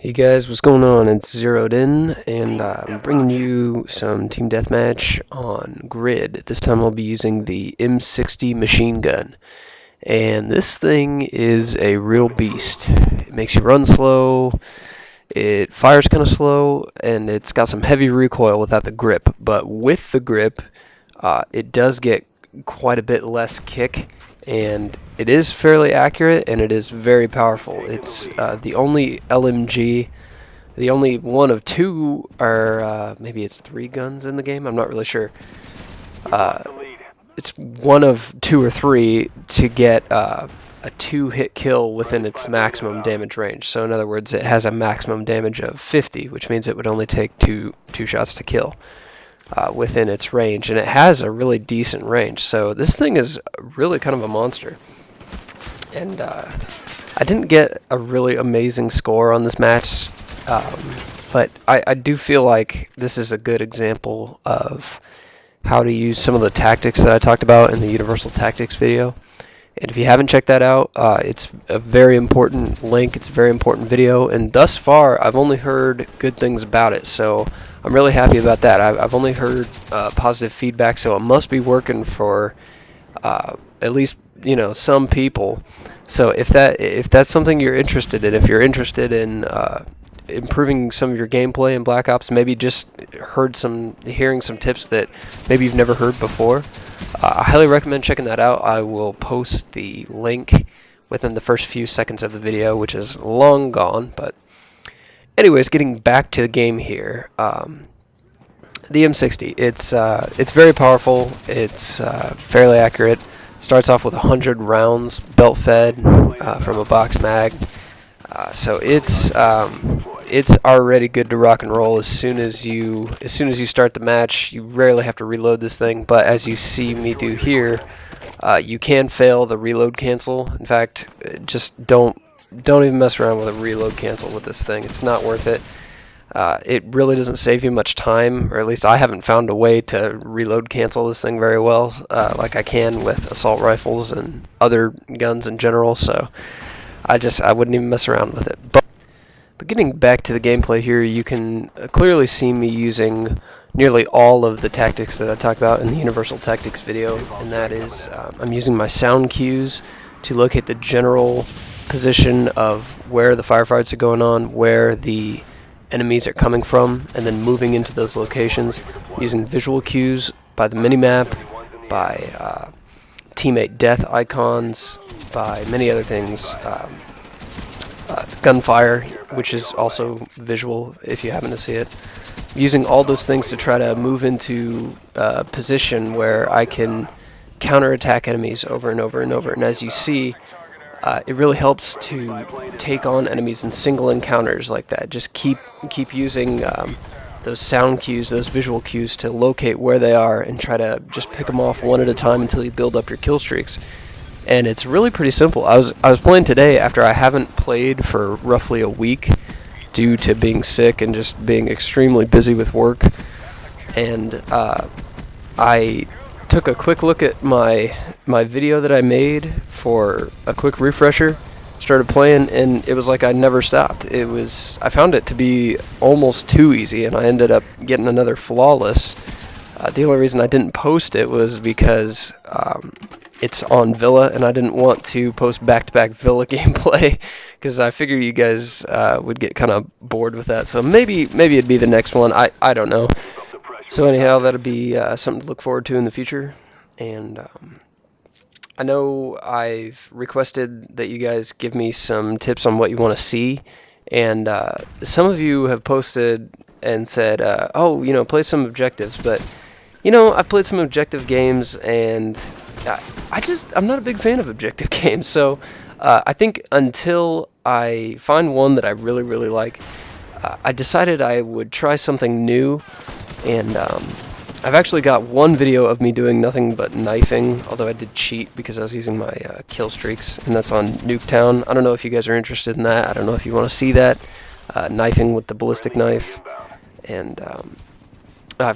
Hey guys, what's going on? It's Zeroed In, and I'm bringing you some team deathmatch on grid. This time I'll be using the M60 Machine Gun, and this thing is a real beast. It makes you run slow, it fires kind of slow, and it's got some heavy recoil without the grip. But with the grip, it does get quite a bit less kick, and it is fairly accurate, and it is very powerful. It's the only LMG, the only one of two, or maybe it's three guns in the game, I'm not really sure. It's one of two or three to get a two-hit kill within its maximum damage range. So in other words, it has a maximum damage of 50, which means it would only take two shots to kill. Within its range, and it has a really decent range, so this thing is really kind of a monster. And I didn't get a really amazing score on this match, but I do feel like this is a good example of how to use some of the tactics that I talked about in the Universal Tactics video. And if you haven't checked that out, it's a very important link, it's a very important video, and thus far I've only heard good things about it, so I'm really happy about that. I've only heard positive feedback, so it must be working for at least, you know, some people. So if that's something you're interested in, if you're interested in improving some of your gameplay in Black Ops, maybe just hearing some tips that maybe you've never heard before, I highly recommend checking that out. I will post the link within the first few seconds of the video, which is long gone, but anyways, getting back to the game here, the M60, it's very powerful, it's fairly accurate. Starts off with 100 rounds, belt fed from a box mag, so it's already good to rock and roll as soon as you start the match. You rarely have to reload this thing, but as you see me do here, you can fail the reload cancel. In fact, just don't even mess around with a reload cancel with this thing. It's not worth it. It really doesn't save you much time, or at least I haven't found a way to reload cancel this thing very well, like I can with assault rifles and other guns in general, so I wouldn't even mess around with it. But getting back to the gameplay here, you can clearly see me using nearly all of the tactics that I talked about in the Universal Tactics video, and that is I'm using my sound cues to locate the general position of where the firefights are going on, where the enemies are coming from, and then moving into those locations using visual cues by the minimap, by teammate death icons, by many other things, gunfire, which is also visual if you happen to see it. Using all those things to try to move into a position where I can counterattack enemies over and over and over. And as you see, it really helps to take on enemies in single encounters like that. Just keep using those sound cues, those visual cues to locate where they are and try to just pick them off one at a time until you build up your kill streaks. And it's really pretty simple. I was playing today after I haven't played for roughly a week due to being sick and just being extremely busy with work. And I took a quick look at my video that I made for a quick refresher, started playing, and it was like I never stopped. I found it to be almost too easy, and I ended up getting another flawless. The only reason I didn't post it was because it's on Villa, and I didn't want to post back-to-back Villa gameplay because I figured you guys would get kind of bored with that. So maybe it'd be the next one. I don't know. So anyhow, that'll be something to look forward to in the future. And I know I've requested that you guys give me some tips on what you want to see, and some of you have posted and said, oh, you know, play some objectives, but you know, I've played some objective games, and I'm not a big fan of objective games, so I think until I find one that I really, really like, I decided I would try something new, and I've actually got one video of me doing nothing but knifing, although I did cheat because I was using my kill streaks, and that's on Nuketown. I don't know if you guys are interested in that. I don't know if you want to see that, knifing with the ballistic knife, and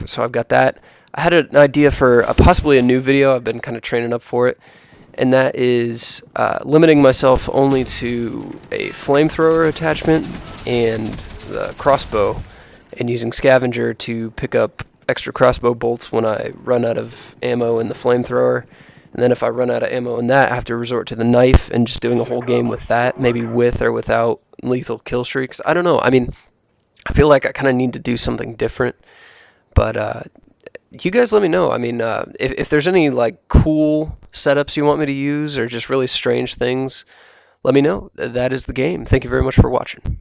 so I've got that. I had an idea for possibly a new video. I've been kind of training up for it, and that is limiting myself only to a flamethrower attachment and the crossbow, and using scavenger to pick up extra crossbow bolts when I run out of ammo in the flamethrower. And then if I run out of ammo in that, I have to resort to the knife and just doing a whole game with that, maybe with or without lethal kill streaks. I don't know. I mean, I feel like I kind of need to do something different, but you guys let me know. I mean, if there's any like cool setups you want me to use or just really strange things, let me know. That is the game. Thank you very much for watching.